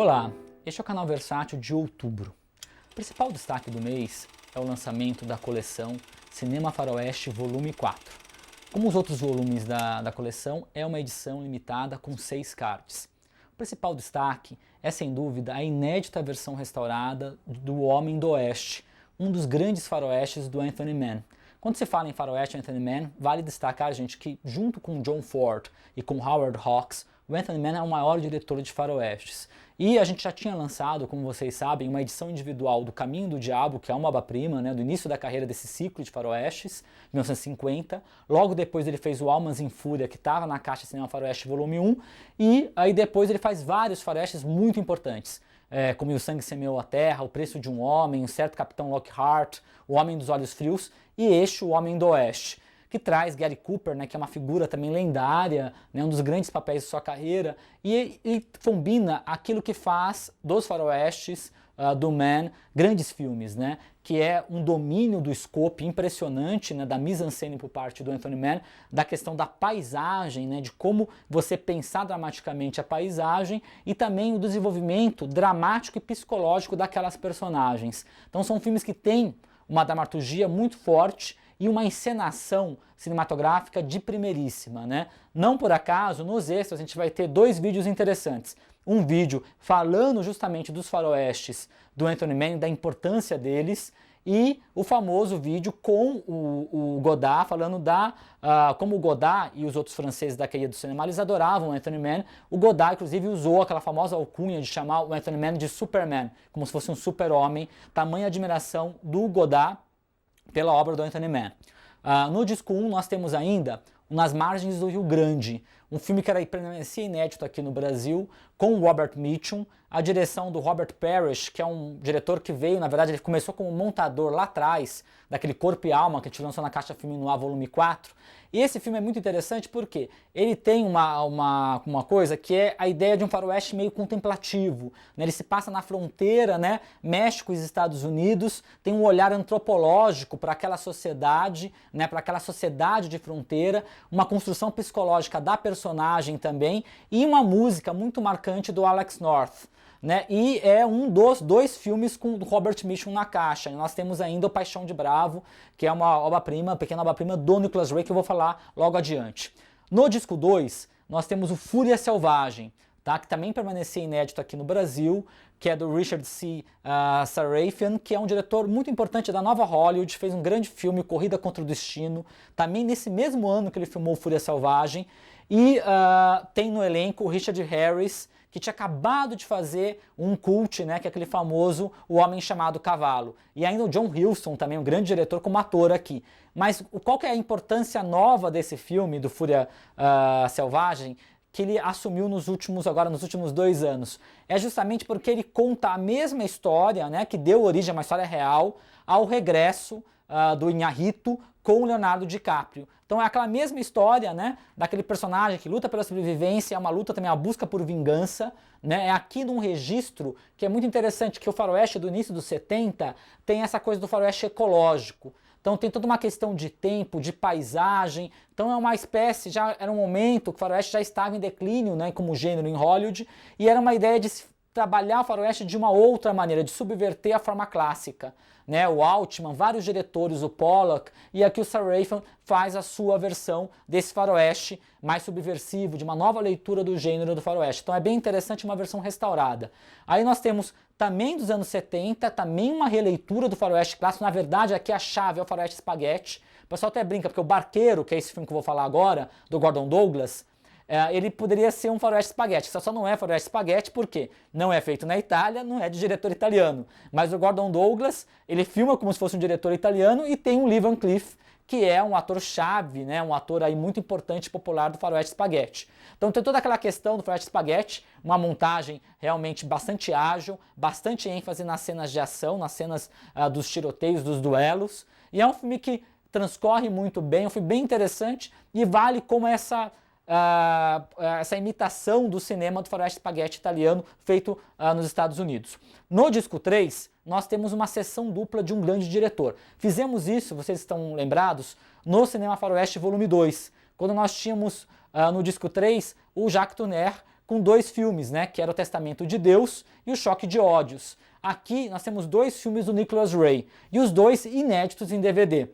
Olá, este é o canal Versátil de outubro. O principal destaque do mês é o lançamento da coleção Cinema Faroeste Volume 4. Como os outros volumes da coleção, é uma edição limitada com 6 cards. O principal destaque é, sem dúvida, a inédita versão restaurada do Homem do Oeste, um dos grandes faroestes do Anthony Mann. Quando se fala em faroeste Anthony Mann, vale destacar, gente, que junto com John Ford e com Howard Hawks, o Anthony Mann é o maior diretor de faroestes. E a gente já tinha lançado, como vocês sabem, uma edição individual do Caminho do Diabo, que é uma obra-prima, né, do início da carreira desse ciclo de faroestes, 1950. Logo depois ele fez o Almas em Fúria, que estava na caixa Cinema Faroeste Volume 1. E aí depois ele faz vários faroestes muito importantes, como O Sangue Semeou a Terra, O Preço de um Homem, O Certo Capitão Lockhart, O Homem dos Olhos Frios e este, O Homem do Oeste, que traz Gary Cooper, né, que é uma figura também lendária, né, um dos grandes papéis de sua carreira, e combina aquilo que faz dos faroestes do Mann grandes filmes, né, que é um domínio do scope impressionante, né, da mise-en-scène por parte do Anthony Mann, da questão da paisagem, né, de como você pensar dramaticamente a paisagem e também o desenvolvimento dramático e psicológico daquelas personagens. Então são filmes que têm uma dramaturgia muito forte e uma encenação cinematográfica de primeiríssima, né? Não por acaso, nos extras a gente vai ter 2 vídeos interessantes. Um vídeo falando justamente dos faroestes do Anthony Mann, da importância deles, e o famoso vídeo com o Godard, falando como o Godard e os outros franceses da cadeia do cinema, eles adoravam o Anthony Mann. O Godard, inclusive, usou aquela famosa alcunha de chamar o Anthony Mann de Superman, como se fosse um super-homem, tamanha admiração do Godard pela obra do Anthony Mann. No disco 1 nós temos ainda Nas Margens do Rio Grande, um filme que permanecia inédito aqui no Brasil, com o Robert Mitchum, a direção do Robert Parrish, que é um diretor que veio, na verdade, ele começou como montador lá atrás, daquele Corpo e Alma que a gente lançou na Caixa Filme Noir Volume 4. E esse filme é muito interessante porque ele tem uma coisa que é a ideia de um faroeste meio contemplativo, né? Ele se passa na fronteira, né? México e Estados Unidos, tem um olhar antropológico para aquela sociedade, né? Para aquela sociedade de fronteira, uma construção psicológica da personagem também e uma música muito marcante do Alex North. Né? E é um dos 2 filmes com o Robert Mitchum na caixa. E nós temos ainda o Paixão de Bravo, que é uma obra-prima, pequena obra-prima do Nicholas Ray, que eu vou falar logo adiante. No disco 2, nós temos o Fúria Selvagem, tá? Que também permanecia inédito aqui no Brasil, que é do Richard C. Sarafian, que é um diretor muito importante da nova Hollywood, fez um grande filme, Corrida contra o Destino, também nesse mesmo ano que ele filmou Fúria Selvagem, e tem no elenco o Richard Harris, que tinha acabado de fazer um cult, né, que é aquele famoso O Homem Chamado Cavalo. E ainda o John Huston, também um grande diretor, como ator aqui. Mas qual que é a importância nova desse filme, do Fúria Selvagem, que ele assumiu nos últimos 2 anos? É justamente porque ele conta a mesma história, né, que deu origem a uma história real, ao regresso do Inharrito com o Leonardo DiCaprio. Então é aquela mesma história, né, daquele personagem que luta pela sobrevivência, é uma luta também, a busca por vingança, né, é aqui num registro que é muito interessante, que o faroeste do início dos 70 tem essa coisa do faroeste ecológico. Então tem toda uma questão de tempo, de paisagem, então é uma espécie, já era um momento que o faroeste já estava em declínio, né, como gênero em Hollywood, e era uma ideia de se trabalhar o faroeste de uma outra maneira, de subverter a forma clássica. Né, o Altman, vários diretores, o Pollock, e aqui o Sarafian faz a sua versão desse faroeste mais subversivo, de uma nova leitura do gênero do faroeste. Então é bem interessante, uma versão restaurada. Aí nós temos também dos anos 70, também uma releitura do faroeste clássico. Na verdade, aqui a chave é o faroeste espaguete. O pessoal até brinca, porque o Barqueiro, que é esse filme que eu vou falar agora, do Gordon Douglas, ele poderia ser um faroeste espaguete, só não é faroeste espaguete porque não é feito na Itália, não é de diretor italiano. Mas o Gordon Douglas, ele filma como se fosse um diretor italiano e tem o Lee Van Cleef, que é um ator-chave, né, um ator aí muito importante e popular do faroeste espaguete. Então tem toda aquela questão do faroeste espaguete, uma montagem realmente bastante ágil, bastante ênfase nas cenas de ação, nas cenas dos tiroteios, dos duelos. E é um filme que transcorre muito bem, um filme bem interessante e vale como essa imitação do cinema do faroeste espaguete italiano feito nos Estados Unidos. No disco 3, nós temos uma sessão dupla de um grande diretor. Fizemos isso, vocês estão lembrados, no Cinema Faroeste Volume 2, quando nós tínhamos no disco 3 o Jacques Tourneur com 2 filmes, né, que era o Testamento de Deus e o Choque de Ódios. Aqui nós temos 2 filmes do Nicholas Ray, e os 2 inéditos em DVD.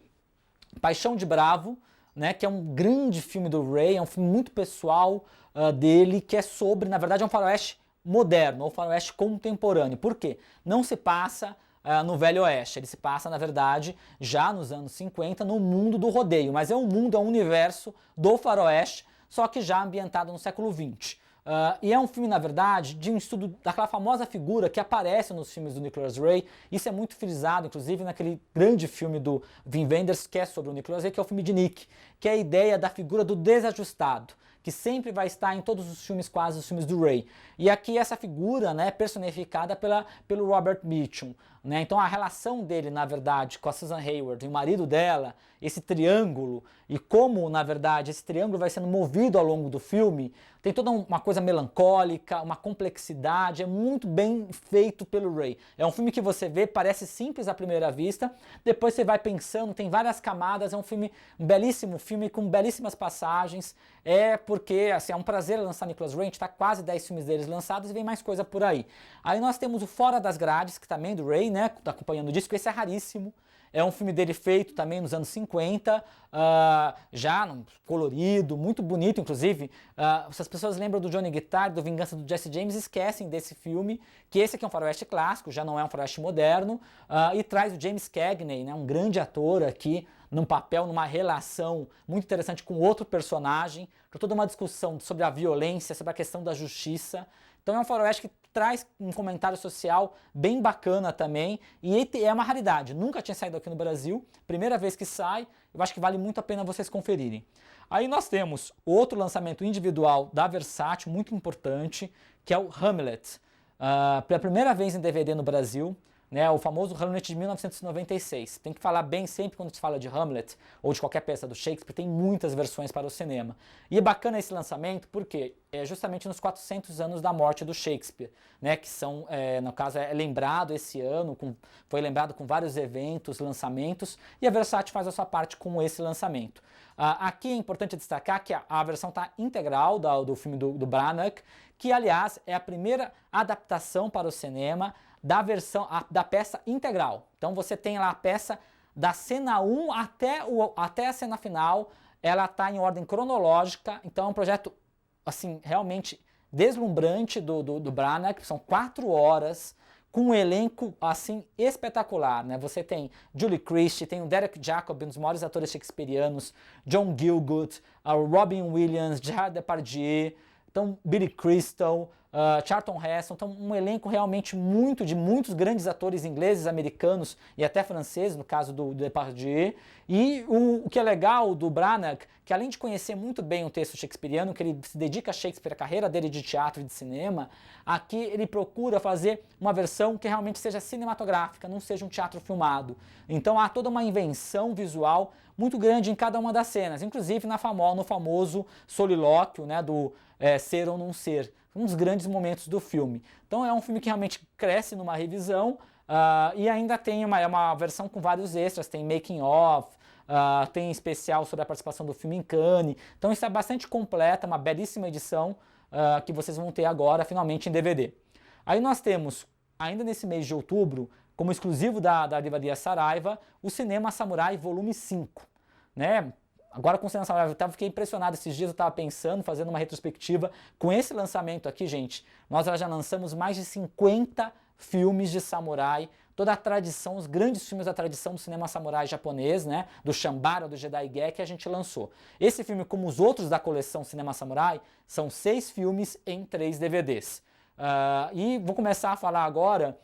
Paixão de Bravo, né, que é um grande filme do Ray, é um filme muito pessoal dele, que é sobre, na verdade é um faroeste moderno, ou faroeste contemporâneo. Por quê? Não se passa no Velho Oeste, ele se passa, na verdade, já nos anos 50, no mundo do rodeio, mas é um mundo, é um universo do faroeste, só que já ambientado no século XX. E é um filme, na verdade, de um estudo daquela famosa figura que aparece nos filmes do Nicholas Ray. Isso é muito frisado, inclusive, naquele grande filme do Wim Wenders, que é sobre o Nicholas Ray, que é o filme de Nick, que é a ideia da figura do desajustado, que sempre vai estar em todos os filmes, quase os filmes do Ray. E aqui essa figura, né, personificada pelo Robert Mitchum. Né? Então a relação dele, na verdade, com a Susan Hayward e o marido dela, esse triângulo, e como, na verdade, esse triângulo vai sendo movido ao longo do filme, tem toda uma coisa melancólica, uma complexidade, é muito bem feito pelo Ray. É um filme que você vê, parece simples à primeira vista, depois você vai pensando, tem várias camadas, é um filme, um belíssimo filme com belíssimas passagens, porque assim, é um prazer lançar Nicholas Ray, a gente está quase 10 filmes deles lançados e vem mais coisa por aí. Aí nós temos o Fora das Grades, que também é do Ray, né, tá acompanhando o disco, esse é raríssimo. É um filme dele feito também nos anos 50, já colorido, muito bonito, inclusive. Se as pessoas lembram do Johnny Guitar, do Vingança do Jesse James, esquecem desse filme, que esse aqui é um faroeste clássico, já não é um faroeste moderno, e traz o James Cagney, né, um grande ator aqui, num papel, numa relação muito interessante com outro personagem, com toda uma discussão sobre a violência, sobre a questão da justiça. Então é um faroeste que traz um comentário social bem bacana também, e é uma raridade, nunca tinha saído aqui no Brasil, primeira vez que sai, eu acho que vale muito a pena vocês conferirem. Aí nós temos outro lançamento individual da Versátil, muito importante, que é o Hamlet, pela primeira vez em DVD no Brasil, né, o famoso Hamlet de 1996. Tem que falar bem sempre quando se fala de Hamlet ou de qualquer peça do Shakespeare, tem muitas versões para o cinema. E é bacana esse lançamento porque é justamente nos 400 anos da morte do Shakespeare, né, que são, no caso, é lembrado esse ano, foi lembrado com vários eventos, lançamentos, e a Versátil faz a sua parte com esse lançamento. Aqui é importante destacar que a versão está integral do filme do Branagh, que aliás é a primeira adaptação para o cinema da peça integral. Então você tem lá a peça da cena 1 até a cena final, ela está em ordem cronológica, então é um projeto assim, realmente deslumbrante do Branagh, são 4 horas, com um elenco assim espetacular, né? Você tem Julie Christie, tem o Derek Jacobi, um dos maiores atores shakespearianos, John Gielgud, Robin Williams, Gerard Depardieu, então Billy Crystal, Charlton Heston, então um elenco realmente de muitos grandes atores ingleses, americanos e até franceses, no caso do Depardieu. E o que é legal do Branagh, que além de conhecer muito bem o texto shakespeariano, que ele se dedica a Shakespeare, a carreira dele de teatro e de cinema, aqui ele procura fazer uma versão que realmente seja cinematográfica, não seja um teatro filmado. Então há toda uma invenção visual muito grande em cada uma das cenas, inclusive no famoso solilóquio, né, do ser ou não ser, um dos grandes momentos do filme. Então é um filme que realmente cresce numa revisão e ainda tem uma versão com vários extras, tem making of, tem especial sobre a participação do filme em Cannes, então isso é bastante completa, uma belíssima edição que vocês vão ter agora, finalmente em DVD. Aí nós temos, ainda nesse mês de outubro, como exclusivo da Livraria Saraiva, o Cinema Samurai Volume 5, né? Agora com o Cinema Samurai, fiquei impressionado esses dias, eu estava pensando, fazendo uma retrospectiva, com esse lançamento aqui, gente, nós já lançamos mais de 50 filmes de samurai, toda a tradição, os grandes filmes da tradição do cinema samurai japonês, né, do Shambara, do Jedi Ge, que a gente lançou. Esse filme, como os outros da coleção Cinema Samurai, são 6 filmes em 3 DVDs. E vou começar a falar agora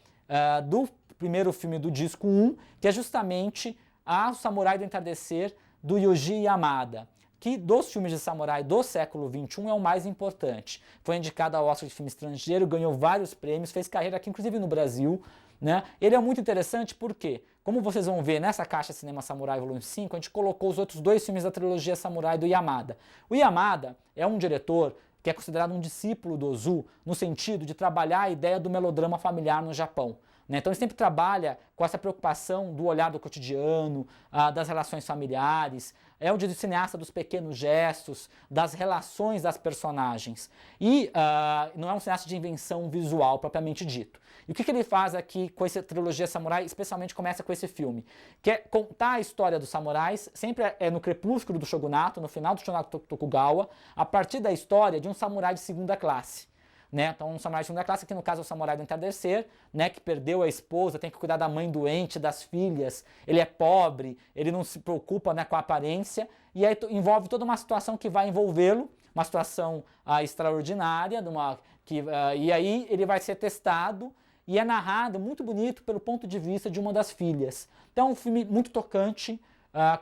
do primeiro filme do disco 1, que é justamente O Samurai do Entardecer, do Yuji Yamada, que dos filmes de samurai do século XXI é o mais importante. Foi indicado ao Oscar de filme estrangeiro, ganhou vários prêmios, fez carreira aqui, inclusive no Brasil, né? Ele é muito interessante porque, como vocês vão ver nessa caixa Cinema Samurai Volume 5, a gente colocou os outros 2 filmes da trilogia Samurai do Yamada. O Yamada é um diretor que é considerado um discípulo do Ozu, no sentido de trabalhar a ideia do melodrama familiar no Japão. né? Então ele sempre trabalha com essa preocupação do olhar do cotidiano, das relações familiares, é o cineasta dos pequenos gestos, das relações das personagens. E não é um cineasta de invenção visual propriamente dito. E o que ele faz aqui com essa trilogia samurai, especialmente começa com esse filme? Que é contar a história dos samurais, sempre é no crepúsculo do shogunato, no final do shogunato Tokugawa, a partir da história de um samurai de segunda classe. Né? Então, um samurai de segunda classe, que no caso é o samurai do entardecer, né? Que perdeu a esposa, tem que cuidar da mãe doente, das filhas, ele é pobre, ele não se preocupa, né, com a aparência, e aí envolve toda uma situação que vai envolvê-lo, uma situação extraordinária, e aí ele vai ser testado, e é narrado muito bonito pelo ponto de vista de uma das filhas. Então é um filme muito tocante,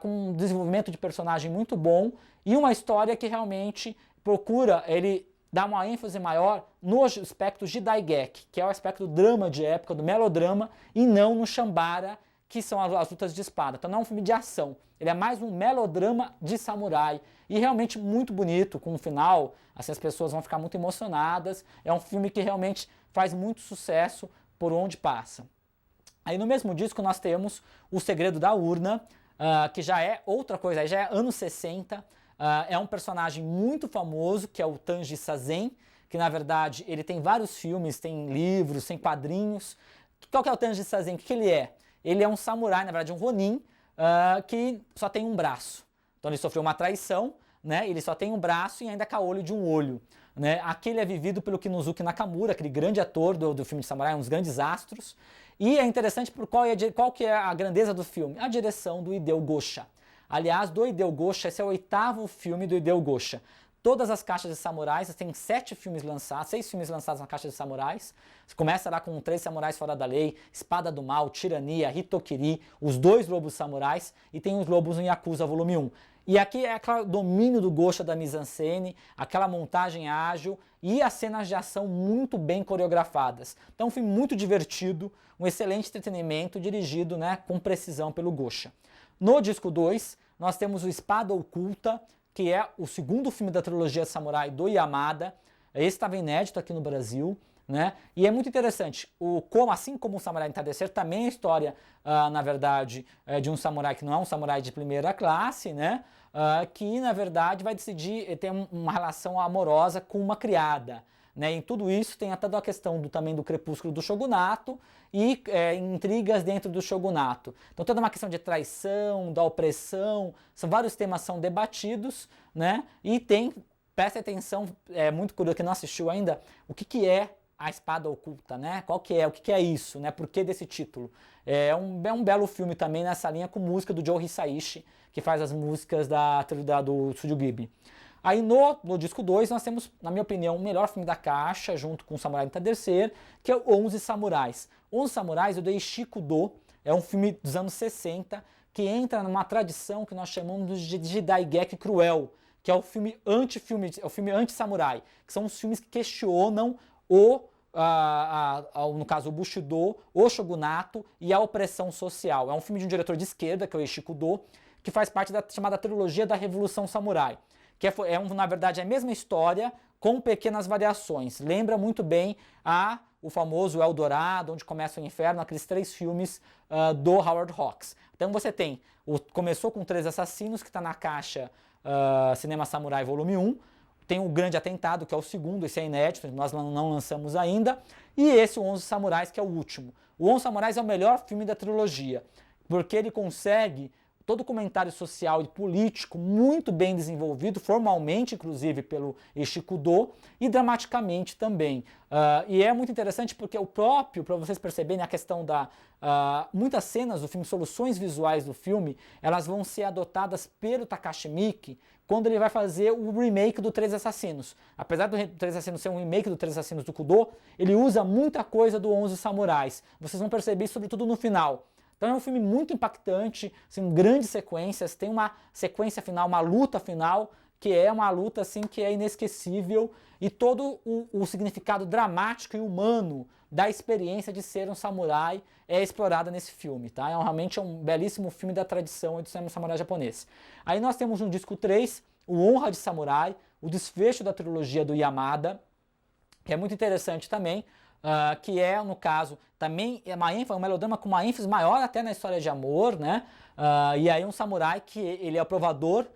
com um desenvolvimento de personagem muito bom, e uma história que realmente procura, ele dá uma ênfase maior nos aspectos de Daigeki, que é o aspecto do drama de época, do melodrama, e não no Shambara, que são as lutas de espada. Então não é um filme de ação, ele é mais um melodrama de samurai, e realmente muito bonito, com um final, assim, as pessoas vão ficar muito emocionadas, é um filme que realmente faz muito sucesso por onde passa. Aí no mesmo disco nós temos O Segredo da Urna, que já é outra coisa, já é anos 60, é um personagem muito famoso, que é o Tanji Sazen, que na verdade ele tem vários filmes, tem livros, tem quadrinhos. Qual que é o Tanji Sazen? O que ele é? Ele é um samurai, na verdade um ronin, que só tem um braço. Então ele sofreu uma traição, né? Ele só tem um braço e ainda caolho de um olho. Né? Aquele é vivido pelo Kinuzuki Nakamura, aquele grande ator do filme de samurai, um dos grandes astros. E é interessante por qual que é a grandeza do filme? A direção do Hideo Gosha. Aliás, do Hideo Gosha, esse é o 8º filme do Hideo Gosha. Todas as caixas de samurais, tem 6 filmes lançados na caixa de samurais. Você começa lá com 3 samurais fora da lei, Espada do Mal, Tirania, Hitokiri, os 2 lobos samurais e tem os lobos no Yakuza volume 1. E aqui é aquele domínio do Gosha da mise-en-scène, aquela montagem ágil e as cenas de ação muito bem coreografadas. Então é um filme muito divertido, um excelente entretenimento dirigido, né, com precisão pelo Gosha. No disco 2, nós temos o Espada Oculta, que é o segundo filme da trilogia Samurai do Yamada. Esse estava inédito aqui no Brasil, né? E é muito interessante, assim como o Samurai Entardecer, também é a história, na verdade, de um samurai que não é um samurai de primeira classe, né? Que, na verdade, vai decidir ter uma relação amorosa com uma criada. Né? Em tudo isso tem até a questão também do crepúsculo do shogunato e intrigas dentro do shogunato. Então toda uma questão de traição, da opressão, são vários temas são debatidos, né? E preste atenção, é muito curioso que não assistiu ainda, o que é a Espada Oculta, né? O que é isso, né? Por que desse título? É um belo filme também nessa linha com música do Joe Hisaishi, que faz as músicas do Estúdio Ghibli. Aí no disco 2 nós temos, na minha opinião, o melhor filme da caixa, junto com o Samurai Entardecer, que é o 11 Samurais. 11 Samurais, eu dei Shikudo, é um filme dos anos 60, que entra numa tradição que nós chamamos de Daigeki cruel, que é o filme anti-samurai, que são os filmes que questionam no caso o Bushido, o shogunato e a opressão social. É um filme de um diretor de esquerda, que é o Ishikudo, que faz parte da chamada trilogia da Revolução Samurai. Que na verdade, é a mesma história com pequenas variações. Lembra muito bem o famoso Eldorado, Onde Começa o Inferno, aqueles 3 filmes do Howard Hawks. Então você tem, começou com 3 Assassinos, que está na caixa Cinema Samurai Volume 1, tem o Grande Atentado, que é o segundo, esse é inédito, nós não lançamos ainda, e esse, o 11 Samurais, que é o último. O 11 Samurais é o melhor filme da trilogia, porque ele consegue todo o comentário social e político muito bem desenvolvido, formalmente, inclusive, pelo Ishikudo, e dramaticamente também. E é muito interessante porque para vocês perceberem a questão muitas cenas do filme, soluções visuais do filme, elas vão ser adotadas pelo Takashi Miike quando ele vai fazer o remake do Três Assassinos. Apesar do Três Assassinos ser um remake do Três Assassinos do Kudo, ele usa muita coisa do 11 Samurais. Vocês vão perceber isso, sobretudo no final. Então é um filme muito impactante, assim, grandes sequências, tem uma sequência final, uma luta final, que é uma luta assim, que é inesquecível, e todo o significado dramático e humano da experiência de ser um samurai é explorada nesse filme. Tá? Realmente é um belíssimo filme da tradição do cinema samurai japonês. Aí nós temos no disco 3, o Honra de Samurai, o desfecho da trilogia do Yamada, que é muito interessante também, que é, no caso, também é um melodrama com uma ênfase maior até na história de amor, né? E aí um samurai que ele é o provador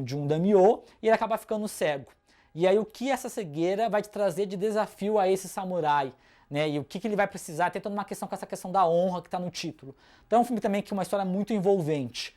de um daimyo e ele acaba ficando cego. E aí o que essa cegueira vai te trazer de desafio a esse samurai, né? E o que ele vai precisar, tem toda uma questão com essa questão da honra que está no título. Então é um filme também que é uma história muito envolvente.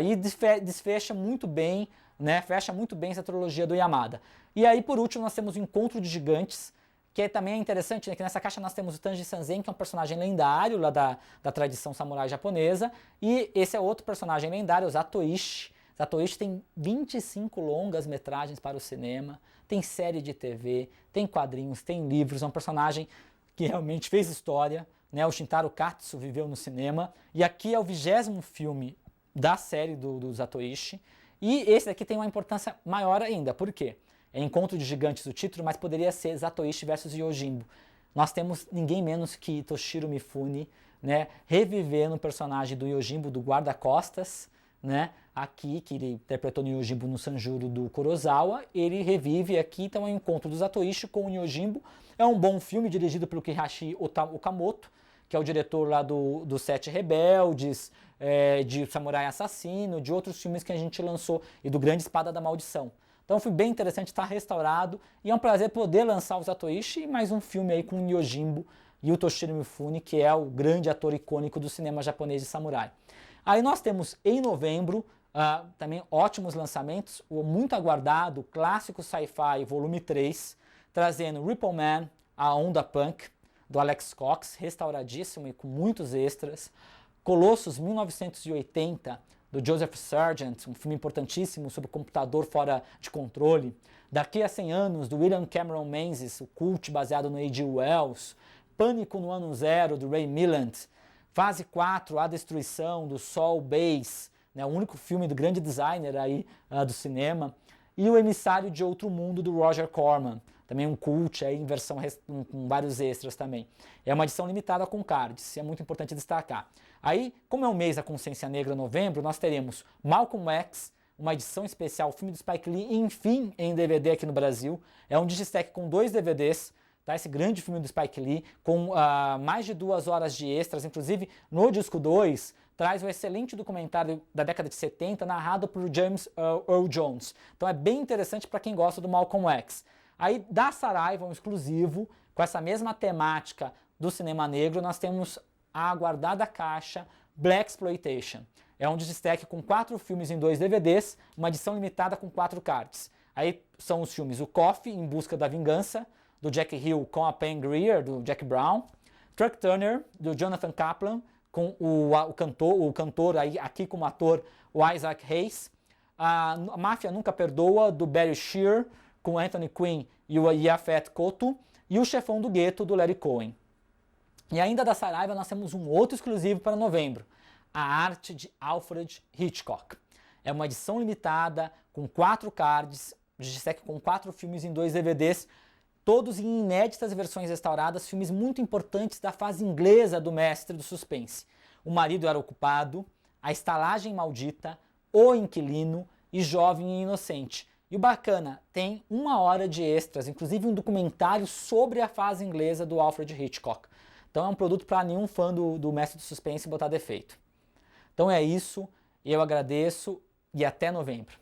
E desfecha muito bem, né? Fecha muito bem essa trilogia do Yamada. E aí por último nós temos o Encontro de Gigantes, que também é interessante, né, que nessa caixa nós temos o Tanji Sanzen, que é um personagem lendário lá da tradição samurai japonesa, e esse é outro personagem lendário, o Zatoichi. Zatoichi tem 25 longas metragens para o cinema, tem série de TV, tem quadrinhos, tem livros, é um personagem que realmente fez história, né? O Shintaro Katsu viveu no cinema, e aqui é o 20º filme da série do Zatoichi, e esse aqui tem uma importância maior ainda, por quê? É Encontro de Gigantes o título, mas poderia ser Zatoichi versus Yojimbo. Nós temos ninguém menos que Toshiro Mifune, né, revivendo o personagem do Yojimbo, do guarda-costas, né, aqui, que ele interpretou no Yojimbo no Sanjuro do Kurosawa, ele revive aqui, então é o encontro do Zatoichi com o Yojimbo. É um bom filme dirigido pelo Kihashi Okamoto, que é o diretor lá do Sete Rebeldes, de Samurai Assassino, de outros filmes que a gente lançou, e do Grande Espada da Maldição. Então foi bem interessante, estar restaurado, e é um prazer poder lançar o Zatoichi e mais um filme aí com o Yojimbo e o Toshiro Mifune, que é o grande ator icônico do cinema japonês de samurai. Aí nós temos em novembro também ótimos lançamentos, o muito aguardado clássico sci-fi volume 3, trazendo Ripple Man, a onda punk, do Alex Cox, restauradíssimo e com muitos extras, Colossus 1980, do Joseph Sargent, um filme importantíssimo sobre o computador fora de controle. Daqui a 100 anos, do William Cameron Menzies, o cult baseado no A.G. Wells. Pânico no Ano Zero, do Ray Milland. Fase 4, A Destruição, do Saul Bass, né, o único filme do grande designer aí do cinema. E O Emissário de Outro Mundo, do Roger Corman. Também um cult aí, em versão com vários extras também. É uma edição limitada com cards, é muito importante destacar. Aí, como é o mês da consciência negra, novembro, nós teremos Malcolm X, uma edição especial, o filme do Spike Lee, enfim, em DVD aqui no Brasil. É um digistack com 2 DVDs, tá? Esse grande filme do Spike Lee, com mais de 2 horas de extras, inclusive no disco 2, traz um excelente documentário da década de 70, narrado por James Earl Jones. Então é bem interessante para quem gosta do Malcolm X. Aí da Saraiva, um exclusivo, com essa mesma temática do cinema negro, nós temos a aguardada caixa Blaxploitation. É um digistack com 4 filmes em 2 DVDs, uma edição limitada com 4 cards. Aí são os filmes O Coffee, Em Busca da Vingança, do Jack Hill com a Pam Grier, do Jack Brown, Truck Turner, do Jonathan Kaplan, com o cantor aí, aqui como ator, o Isaac Hayes, a Máfia Nunca Perdoa, do Barry Shear, com Anthony Quinn e o Yaphet Kotto, e O Chefão do Gueto, do Larry Cohen. E ainda da Saraiva nós temos um outro exclusivo para novembro, A Arte de Alfred Hitchcock. É uma edição limitada com 4 cards, digistack com 4 filmes em 2 DVDs, todos em inéditas versões restauradas, filmes muito importantes da fase inglesa do mestre do suspense. O Marido Era Ocupado, A Estalagem Maldita, O Inquilino e Jovem e Inocente. E o bacana, tem 1 hora de extras, inclusive um documentário sobre a fase inglesa do Alfred Hitchcock. Então é um produto para nenhum fã do mestre do suspense botar defeito. Então é isso, eu agradeço e até novembro.